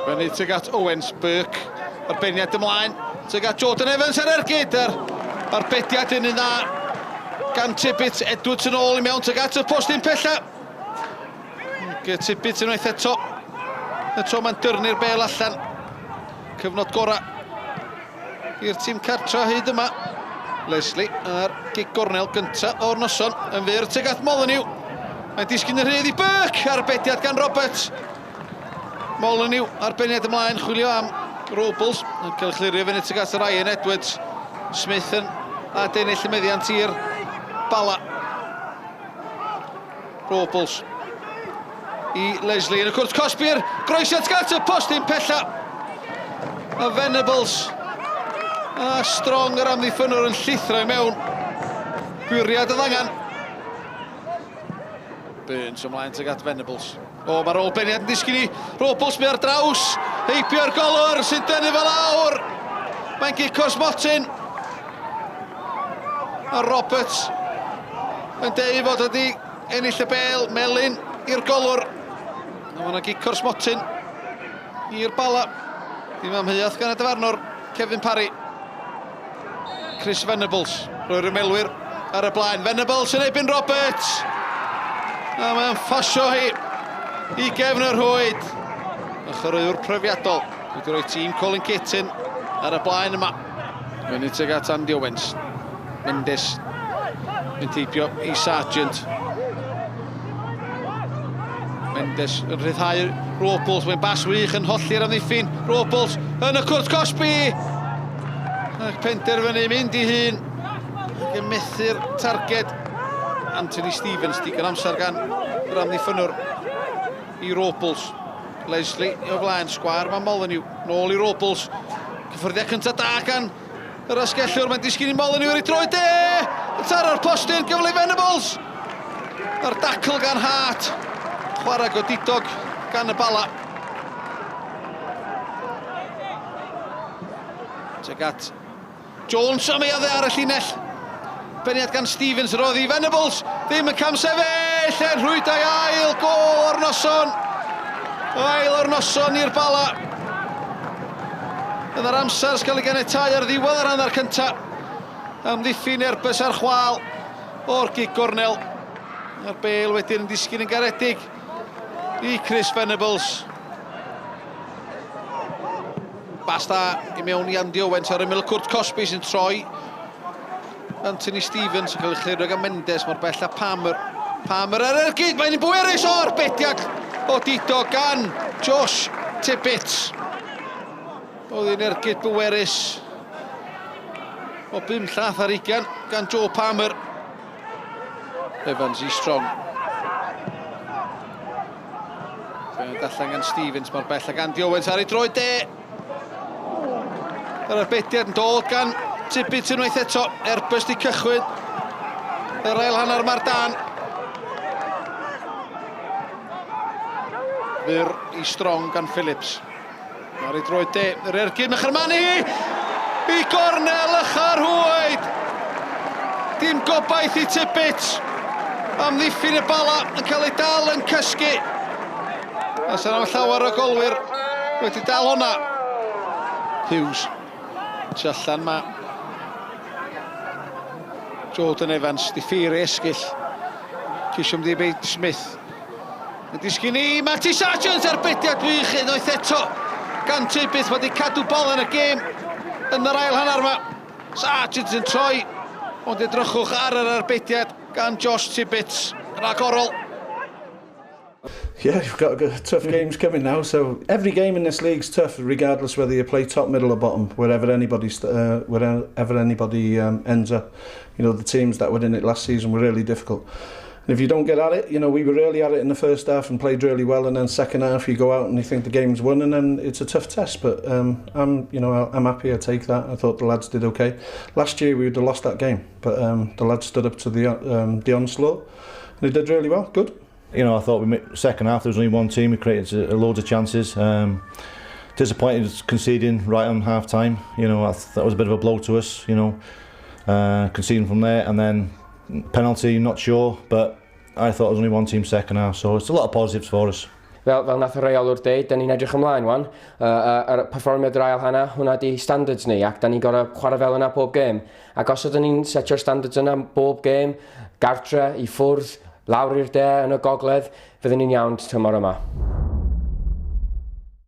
Fyny tuag at Owens, Burke, arbeniad ymlaen, tuag at Jordan Evans ar ergyd, arbediad yn un dda gan Tibbets, Edwards yn ôl i mewn tuag at y postyn pella. Tibbets yn waith eto, y tro mae'n dyrnu'r bel allan. Cyfnod gora i'r tîm cartra hyd yma. Leslie ar gig gornel gynta o'r noson yn fyr tuag at Molyneux. Mae'n disgyn yr rhydd i Burke, arbediad gan Roberts. Molyneux arbeniad ymlaen, chwilio am Robles, yn cael chlirio fyny tuag at Ryan Edwards. Smith yn adenill y meddiant i'r Bala. Robles i Leslie yn y cwrt Cosbyr, groesiad gat y postyn pella. A Venables a Strong yr amddiffynwr yn llithro i mewn. Gwiriad y ddangan. Burns ymlaen tuag at Venables. O, mae'r ôl beniad yn disgyn i Robles mi ar draws. Heibio'r golwr sy'n dynnu fel awr. Mae'n gico'r smotyn. A Roberts yn deu fod wedi ennill y bel, melyn i'r golwr. A mae'n gico'r smotyn i'r Bala. Dim amheuaeth gan y dyfarnwr Kevin Parry. Chris Venables, roi'r ymwelwyr ar y blaen. Venables yn erbyn Roberts. A mae'n ffasio hi i gefn yr hwyd. Y chwaraewr profiadol. Wedi rhoi tîm Colin Kittin ar y blaen yma. Fyny tuag at Andy Owens. Mendes yn teipio i Sargent. Mendes yn rhyddhau Robles. Mae'n bas wych yn holli'r amddiffyn. Robles yn y cwrt Cosby. Ac penderfynu mynd i hun. Ac yn methu'r targed. Anthony Stevens, digon amser gan yr amddiffynwr i Robles. Leslie o flaen, sgwar mae Molyneux, nôl i Robles. Cyffyrddiau cyntaf da gan yr asgellwr, mae'n disgyn i Molyneux i droi de! Yn taro'r postyn, gyfle i Venables! A'r dacl gan Hart. Chwarae godidog gan y Bala. Tuag at Jones am ei adde ar y llinell. Beniad gan Stevens, roedd i Venables, ddim yn cam sefyll, yn rhwydau ail gol o'r noson. Ail o'r noson i'r Bala. Yna'r amser gael ei ganiatáu ar ddiwedd yr hanner cynta. Amddiffyn Airbus ar chwal o'r gig gornel. A'r bel wedyn yn disgyn yn garedig i Chris Venables. Basta i mewn i Andy Owens ar ymyl cwrt Cosby sy'n troi. Anthony Stevens yn cael ei chlirio gan Mendes, mor bell a Palmer. Palmer ar ergyd, mae'n bwerus o'r bediad o dido gan Josh Tibbets. Oedd hi'n ergyd bwerus o 5 llath ar 20 gan Joe Palmer. Evans i Strong. Fe'n allan gan Stevens, mor bell a gan Owens ar ei droi de. Yr arbediad yn dod gan Tibbets yn waith eto, Airbus di cychwyn. Yr ail hanner mae'r dan. Fyr i Strong gan Phillips. Ar ei droi de, yr ergyd Mycharmani! I gornel ychyr hwyd! Dim gobaith i Tibbets. Amddiffyn y Bala yn cael ei dal yn cysgu. A sy'n am llawer o golwyr wedi dal hwnna. Hughes. Tu allan ma Jordan Evans, di ffeiri esgyll. Cisiwm di beid Smith. Yn disgyn i Matty Sargent ar bediad wych unwaith eto. Gan Tibbets wedi cadw bol yn y gêm yn yr ail hanner yma. Sargent yn troi, ond edrychwch ar yr arbediad gan Josh Tibbets yn agorol. Yeah, you've got tough games coming now, so every game in this league's tough, regardless whether you play top, middle or bottom, wherever anybody ends up. You know, the teams that were in it last season were really difficult. And if you don't get at it, you know, we were really at it in the first half and played really well, and then second half you go out and you think the game's won, and then it's a tough test. But I'm happy I take that. I thought the lads did okay. Last year we would have lost that game, but the lads stood up to the onslaught, and they did really well. Good. You know, I thought second half there was only one team. We created loads of chances. Disappointed conceding right on half time. You know, that was a bit of a blow to us. You know, conceding from there, and then penalty, not sure, but I thought there was only one team second half, so it's a lot of positives for us. fel nath y reolwr dweud, da ni'n edrych ymlaen wan. Yr perfformiad yr ail hana, hwnna di standards ni, ac da ni'n gorau chwarae fel yna bob gêm. Ac os ydyn ni'n setio'r standards yna bob gêm, gartre, i ffwrdd, lawr i'r de yn y gogledd, fyddwn ni'n iawn tymor yma.